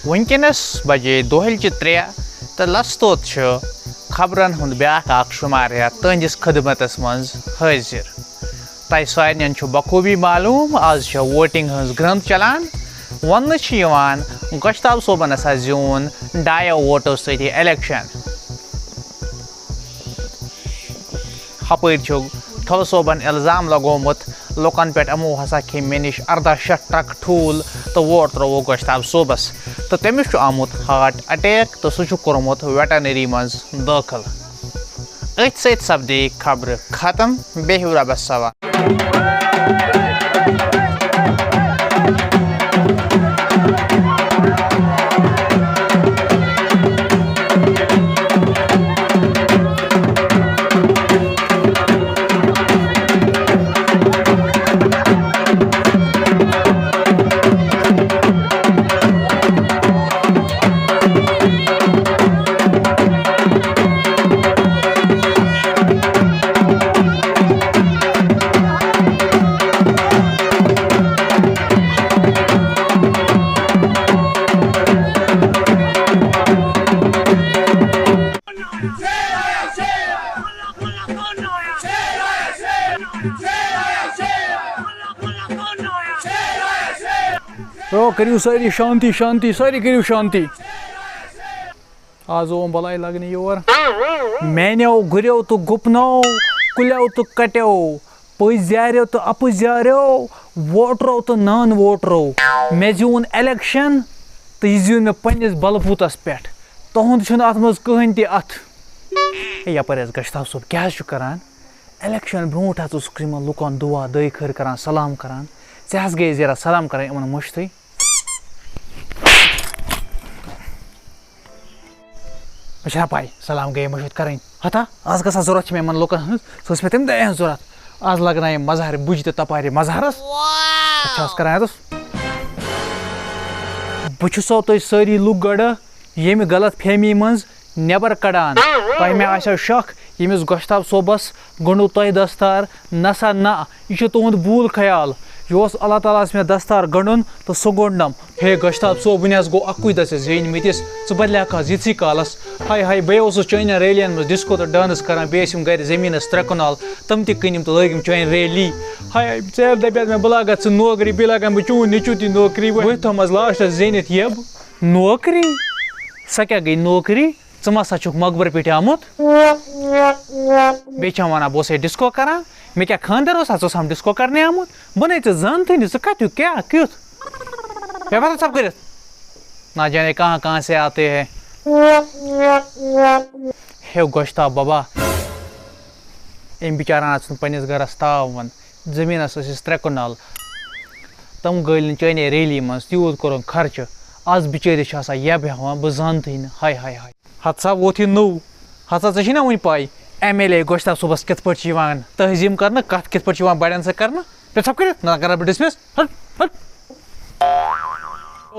ونکس بجے دہلچہ 3 تو لستوت خبرن ہند بیاا شماریہ تہندس خدمتس من حاضر تہ سارن بخوبی معلوم آج ووٹنگ ہز گرند چلان ون گوشتاب صوبن ہسا زیون 2 ووٹو سی الیکشن ہپر تھل صوبن الزام لگومت لکن پہ امو ہسا کھے مے نش 18 ٹرک ٹھول تو ووٹ ترو گوشتاب صوبس تو تمس آمت ہارٹ اٹیک تو سہ کورمت ویٹنری مز داخل ات ست سپدے خبر ختم بہو ربس سوال کریو ساری شانتی شانتی ساری کریو شانتی آز اوم بلائی لگنے یور مینو گریو تو گپنو کلیو تو کٹو پز یاریو تو اپز یاریو ووٹرو تو نان ووٹرو مے زیون الیکشن تو یہ زیون مے پنس بلبوتس پہ تہد ات مز کہین تہ ات یپر گشتاب صوب کیا کران الیکشن بروٹ ہم لکن دعا دے خیر کران سلام کران ژٕ گئی ذرا سلام کران ان مشتٕے مجھے پائی سلام گئی مشت کریں ہتا آز گھا ضرورت میں ان لکن ہز سہ تمہ دہ ضرورت آز لگن مظہر بج تو تپارِ مظہرس کران بہسو تھی ساری لوک گڑ یم غلط فہمی مز نبر کڑان تہ مے آسو شک یمس گوشتاب صوبس گنڈو تہ دستار نسا نا یہ تہد بھول خیال یہ اللہ تعالیٰ مے دستار گنڈن تو سہ گنڈنم ہے گوشتاب صوب ون گو اکوئی دہ زین متس ثہ بدلیک یتھی کالس ہائی ہائی بے چین ریلین مز ڈسکو تو ڈانس کران بیس گر زمینس 3 کنال تم تہ کنم تو لگم چین ریلی ہائی ہائی ژےٚ دپیت مے بہ لاگا ژٕ نوکری بیٚیہِ لاگان بہٕ چون نیٚچوٗ تہِ نوکری وۄنۍ تھومس لاسٹس زینِتھ یب نوکری سۄ کیٛاہ گٔے نوکری ژٕ مسا چھُکھ مقبر پٮ۪ٹھ آمُت بیٚیہِ چھم ونان بہٕ اوسے ڈسکو کران مےٚ کیٛاہ خاندر اوسا ژٕ اوسام ڈسکو کرنے آمُت بہٕ نے ژےٚ زانتھٕے نہٕ ژٕ کتیُک کیٛاہ کیُتھ پیپر سب کٔرِتھ نہ جانے کہاں کہاں سے آتے ہیں ہے گوشتاب بابا ام بچاران پنس گرس تاون زمینس ٲسِس 3 کنال تم گٔلۍ نہٕ چانے ریلی منٛز تیوٗت کوٚرُن خرچہٕ آز بِچٲرِس چھِ آسان یب ہٮ۪وان بہٕ زانتھٕے نہٕ ہاے ہاے ہاے ہتسا ووت یہِ نوٚو ہتسا ژےٚ چھے نا وٕنہِ پاے ایم ایل اے گوشتاب صوبس کِتھ پٲٹھۍ چھِ یِوان تہذیٖم کرنہٕ کتھ کِتھ پٲٹھۍ چھِ یِوان بڑٮ۪ن سۭتۍ کرنہٕ پیٚٹھ سب کٔرِتھ نہ کران بہٕ ڈسمس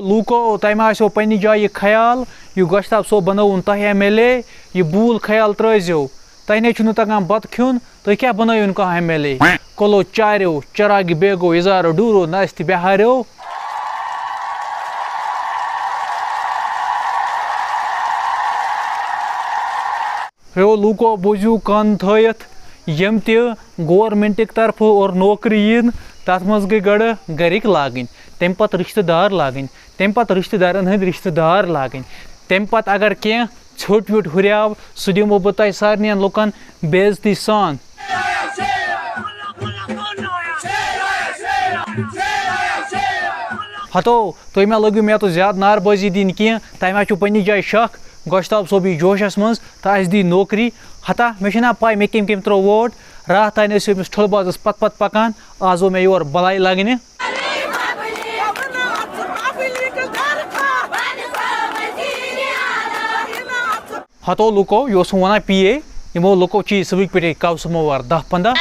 لوٗکو تۄہہِ ما آسیو پننہِ جایہِ یہِ خیال یہِ گوشتاب صوب بنٲوُن تۄہہِ ایم ایل اے یہِ بوٗل خیال ترٲزیو تۄہہِ نے چھُنہٕ تگان بتہٕ کھیوٚن تُہۍ کیٛاہ بنٲیوُن کانٛہہ ایم ایل اے کۄلو چاریو چراگہِ بیگو اِزارو ڈوٗرو نستہِ بِہاریو ہیو لوٗکو بوٗزِو کن تھٲیِتھ یم تہِ گورمنٹٕکۍ طرفہٕ اور نوکری یِن تتھ منٛز گٔے گۄڈٕ گرِکۍ لاگٕنۍ تمہِ پتہٕ رشتہٕ دار لاگٕنۍ تمہِ پتہٕ رشتہٕ دارن ہٕنٛدۍ رشتہٕ دار لاگٕنۍ تمہِ پتہٕ اگر کینٛہہ ژھیوٚٹ ویوٚٹ ہُریو سُہ دِمو بہٕ تۄہہِ سارنٕے لُکن بے عزتی سان ہتو تُہۍ ما لٲگِو مےٚ تو زیادٕ ناربٲزی دِنۍ کینٛہہ تۄہہِ ما چھُو پننہِ جایہِ شک گوشتاب صوب یی جوشس منٛز تہٕ اَسہِ دی نوکری ہتا مےٚ چھُنا پاے مےٚ کٔمۍ ترٛوو ووٹ راتھ تانۍ ٲسِو أمِس ٹھُلہٕ بازس پتہٕ پکان آز آو مےٚ یور بلاے لگنہِ ہتو لوٗکو یہِ اوسُم ونان پی اے یِمو لُکو چی صبحٕکۍ پٲٹھۍ کَو سموار 10-15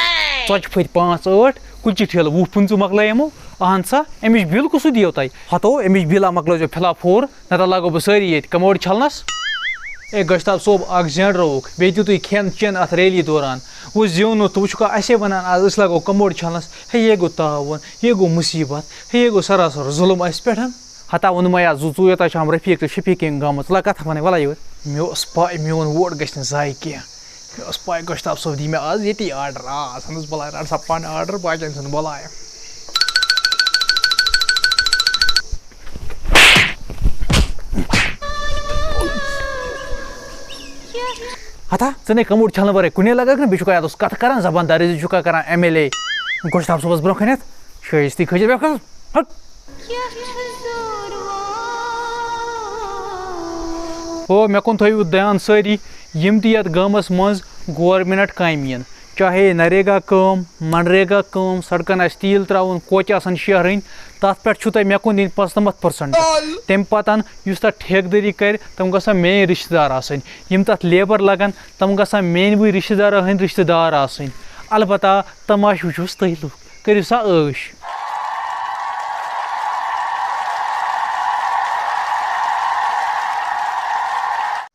ژۄچہِ پھٔتۍ 5-8 کُلچہِ ٹھیلہٕ 20-25 مۄکلٲے یِمو اہن سا امِچ بِل کُس دِیو تۄہہِ ہتو امِچ بِل مۄکلٲیزیو فِلحال 4 نتہٕ لاگو بہٕ سٲری ییٚتہِ کموڈ چھلنس اے گوشتاب صوب اکھ زینڈرووُکھ بیٚیہِ دِیِو تُہۍ کھٮ۪ن چٮ۪ن اتھ ریلی دوران وۄنۍ زیوٗنُتھ وۄنۍ چھُکھا اَسے ونان آز أسۍ لاگو کموڈ چھلنس ہے یے گوٚو تاوُن یے گوٚو مُصیبت ہے یے گوٚو سراسر ظُلم اَسہِ پٮ۪ٹھ ہتا ووٚن مےٚ زٕ ژٕ یوٚتانۍ چھُ رفیٖق تہٕ شفیٖق گامٕژ ژٕ کَتھ وَنَے وَلہ یور مےٚ اوس پاے میون ووٹ گژھِ نہٕ ضایع کینٛہہ مےٚ اوس پاے گۄشتاب صٲب دی مےٚ آز ییٚتی آرڈر ژھٕنُس بلاے رَٹ سا پَنُن آرڈر باقیَن ژھٕن بلاے ہتا ژٕ نے کموڈ چھلنہٕ ورٲے کُنے لگاکھ نا بیٚیہِ چھُکھا یَتس کَتھٕ کران زبان دَرٲزی چھُکھا کران MLA گۄشتاب صٲبَس برونٛہہ کَنٮ۪تھ شٲیِستی کھٔسِتھ بیٚکھ ہٹ او مےٚ کُن تھٲیِو دیان سٲری یِم تہِ یَتھ گامَس منٛز گورمِنٹ کامہِ یِن چاہے نریگا کٲم منریگا کٲم سڑکَن آسہِ تیٖل ترٛاوُن کوچہِ آسَن شیرٕنۍ تَتھ پٮ۪ٹھ چھُو تۄہہِ مےٚ کُن دِنۍ 95% تَمہِ پَتہٕ یُس تَتھ ٹھیکدٔری کَرِ تِم گژھن میٛٲنۍ رِشتہٕ دار آسٕنۍ یِم تَتھ لیبَر لَگَن تِم گژھن میٛٲنۍوٕے رِشتہٕ دارَن ہٕنٛدۍ رِشتہٕ دار آسٕنۍ البتہ تماشہٕ وٕچھوُس تُہۍ لُکھ کٔرِو سا عٲش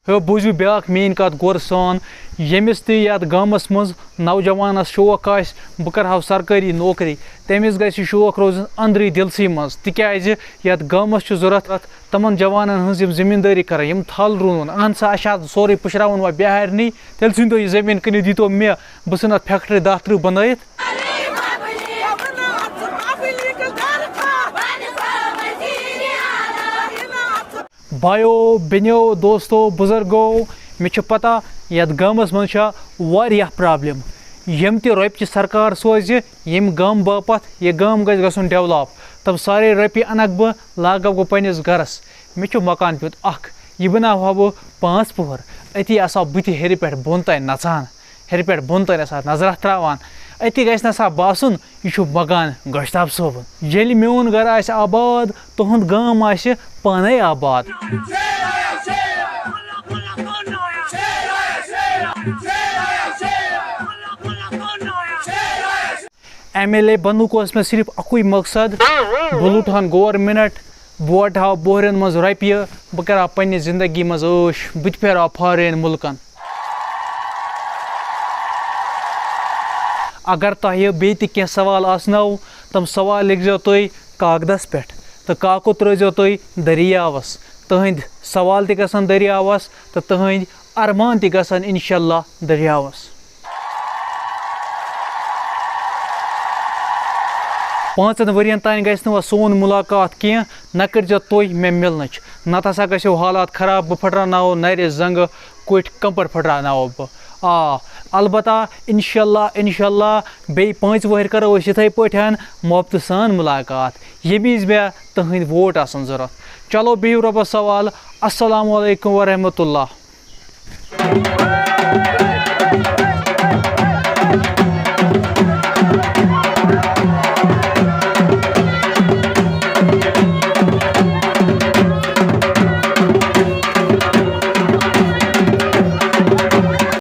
بوٗزِو بیٛاکھ میٛٲنۍ کَتھ غورٕ سان ییٚمِس تہِ یَتھ گامَس منٛز نوجوانَس شوق آسہِ بہٕ کَرٕہاو سرکٲری نوکری تٔمِس گژھِ یہِ شوق روزُن أنٛدرٕے دِلسٕے منٛز تِکیٛازِ یَتھ گامَس چھُ ضوٚرَتھ تِمَن جوانَن ہٕنٛز یِم زٔمیٖندٲری کَران یِم تھل رُوُن اہن سا اَسہِ چھِ سورُے پُشراوُن وۄنۍ بِہارنٕے تیٚلہِ ژھٕنۍ تو یہِ زٔمیٖن کٕنِتھ دیٖتو مےٚ بہٕ ژھٕنہٕ اَتھ فیکٹرٛی 10-30 بَنٲیِتھ بایو بیٚنیو دوستو بُزرگو مےٚ چھِ پَتہ یَتھ گامَس منٛز چھےٚ واریاہ پرٛابلِم یِم تہِ رۄپیہِ سرکار سوزِ ییٚمہِ گامہٕ باپَتھ یہِ گام گژھِ گژھُن ڈٮ۪ولَپ تِم سارے رۄپیہِ اَنَکھ بہٕ لاگَکھ بہٕ پنٛنِس گَرَس مےٚ چھُ مکان پیوٗت اَکھ یہِ بَناوہا بہٕ 5 پوٚہَر أتی آسہٕ ہا بہٕ تہِ ہیٚرِ پٮ۪ٹھ بۄن تانۍ نَژان ہیٚرِ پٮ۪ٹھ بۄن تانۍ آسہٕ ہا نظرا ترٛاوان أتی گژھِ نہ سا باسُن یہِ چھُ مکان گۄشتاب صٲبُن ییٚلہِ میون گَرٕ آسہِ آباد تُہُنٛد گام آسہِ پانَے آباد MLA بننُک اوس مےٚ صرف اَکُے مقصد بہٕ لُٹہن گورمِنٹ بہٕ وَٹہٕ ہا بوہرٮ۪ن منٛز رۄپیہِ بہٕ کَرٕ ہا پنٛنہِ زندگی منٛز عٲش بہٕ تہِ پھیرٕ ہا فارین مُلکَن اگر تۄہہِ بیٚیہِ تہِ کینٛہہ سوال آسنو تِم سوال لیکھزیو تُہۍ کاغدَس پٮ۪ٹھ تہٕ کاکُد ترٛٲیزیو تُہۍ دٔریاوَس تٕہٕنٛدۍ سوال تہِ گژھن دٔریاوَس تہٕ تٕہٕنٛدۍ اَرمان تہِ گژھن اِنشاء اللہ دٔریاوَس 5 ؤرِیَن تانۍ گژھِ نہٕ وۄنۍ سون مُلاقات کینٛہہ نہ کٔرۍزیو تُہۍ مےٚ مِلنٕچ نَتہٕ ہسا گژھیو حالات خراب بہٕ پھٕٹراوناوو نَرِ زنٛگہٕ کوٚٹھۍ کَمپَر پھٕٹراوناوو بہٕ البتہ اِنشاء اللہ بیٚیہِ 5 ؤہٕرۍ کَرو أسۍ یِتھَے پٲٹھۍ محبتہٕ سان مُلاقات ییٚمہِ وِزِ مےٚ تٕہٕنٛدۍ ووٹ آسَن ضوٚرَتھ چلو بِہِو رۄبَس سوال اَسَلامُ علیکُم ورحمتہ اللہ